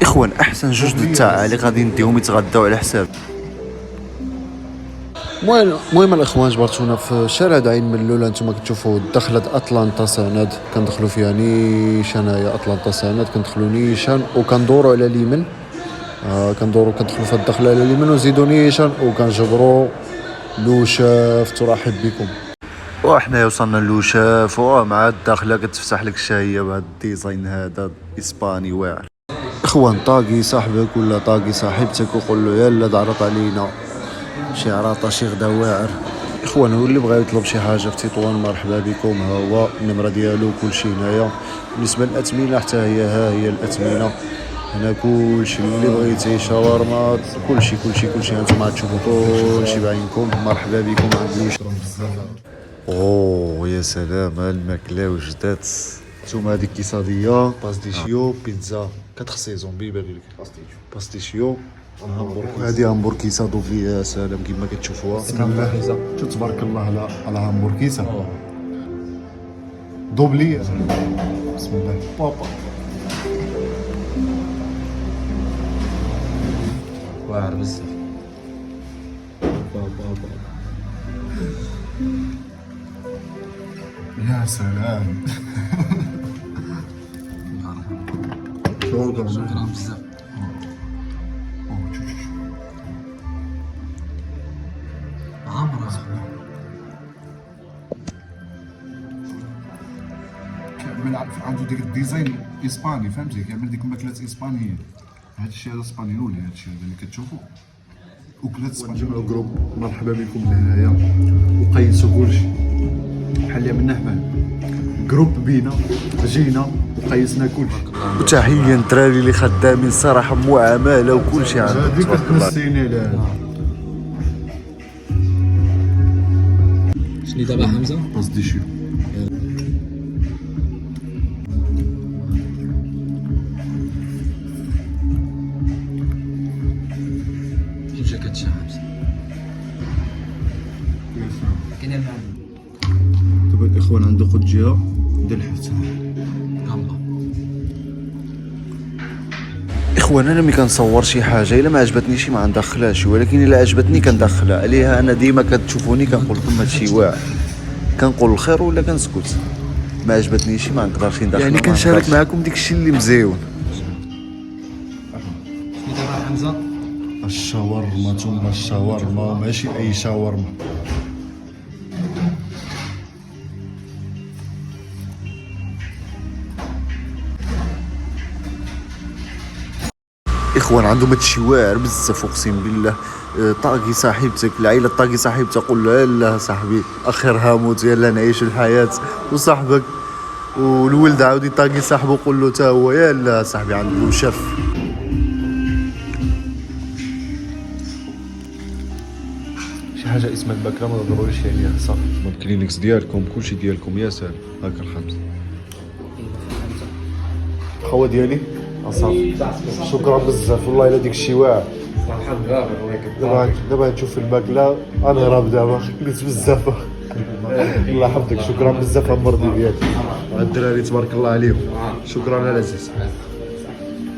اخوان احسن جوج د التعاليق غادي نديهم يتغداو على حساب. المهم الاخوان جبرتونا في شارع داين ملوله. انتم كتشوفوا دخلت اطلانتا سند كندخلوا فيها نيشان. هي اطلانتا سند كندخلوا نيشان وكندوروا على اليمين. كندوروا كندخلوا في الدخله على اليمين ونزيدوا نيشان وكنجبروا لوشاف. ترحب بكم. وحنا وصلنا لوشاف ومع الداخله كتفتح لك الشهيه بهذا الديزاين هذا اسباني واعر. اخوان طاقي صاحبك ولا طاقي صاحبتك وقول له يلا تعرض علينا شي عراطه شي غدا واعر. اخوان هو اللي بغى يطلب شي حاجه في تطوان مرحبا بكم. ها هو النمره ديالو كلشي هنايا. بالنسبه للاثمنه حتى ها هي الاثمنه هنا. كلشي اللي بغيتي شاورما كلشي هانتوما تشوفوا كلشي بعينكم. مرحبا بكم عند لوشاف. اوه يا سلام الماكله وجدات. نتوما هذيك كيساديه باستيشيو بيتزا 4 سيزون بيبان لك باستيشيو هذه همبوركيسه دوبلي. يا سلام كما كتشوفوها. بسم الله تبارك الله على همبوركيسه دوبلي. بسم الله بابا واعر بزاف. يا سلام شكرا بزاف. عمرها كيعمل عنده ديك الديزاين اسباني فهمتي. كيعمل ديك الماكلات اسبانيه. هذا الشيء هذا اسبانيولي. هذا الشيء اللي كتشوفوا وكلات اسبانيول. جروب مرحبا بكم لهنايا وقيسوا كلشي بحال من هنا جروب بينا جينا وقيسنا كلشي. وتحيه للدراري اللي خدامين صراحه معامله وكلشي عندهم تبارك الله. شنو دابا حمزه؟ باستيشيو كيفاش كتشا حمزه؟ كاين المعلم دابا الاخوان عنده خد جهه ديال الحوت. يلا اخوان انا ملي كنصور شي حاجه الا ما عجبتنيش ما ندخلهاش، ولكن الا عجبتني كندخلها عليها. انا ديما كتشوفوني كنقول لكم هادشي واعر، كنقول الخير ولا كنسكت. ما عجبتنيش ما نقدرش ندخل، يعني كنشارك معكم داكشي اللي مزيون. شنو دابا حمزه؟ الشاورما ثم الشاورما ماشي اي شاورما. اخوان عندهم هادشي واعر بزاف اقسم بالله. طاقي صاحبتك العائله طاقي صاحبتك قول له يلا صاحبي اخر هاموت يلا نعيش الحياه. وصاحبك والولد عاودي طاقي صاحبه قول له تا هو يلا صاحبي عند لوشاف. شي حاجه اسمها الماكله ما ضروريش عليها صافي. الكلينكس ديالكم كلشي ديالكم يا سلام. هاكا الخمس الخوا ديالي صافي. شكرا بزاف والله الا ديك الشيء واعر. دابا نشوف الماكله انا راه دابا كليت بزاف. الله يحفظك. شكرا بزاف على المرضي ديالك. الدراري تبارك الله عليهم. شكرا العزيز.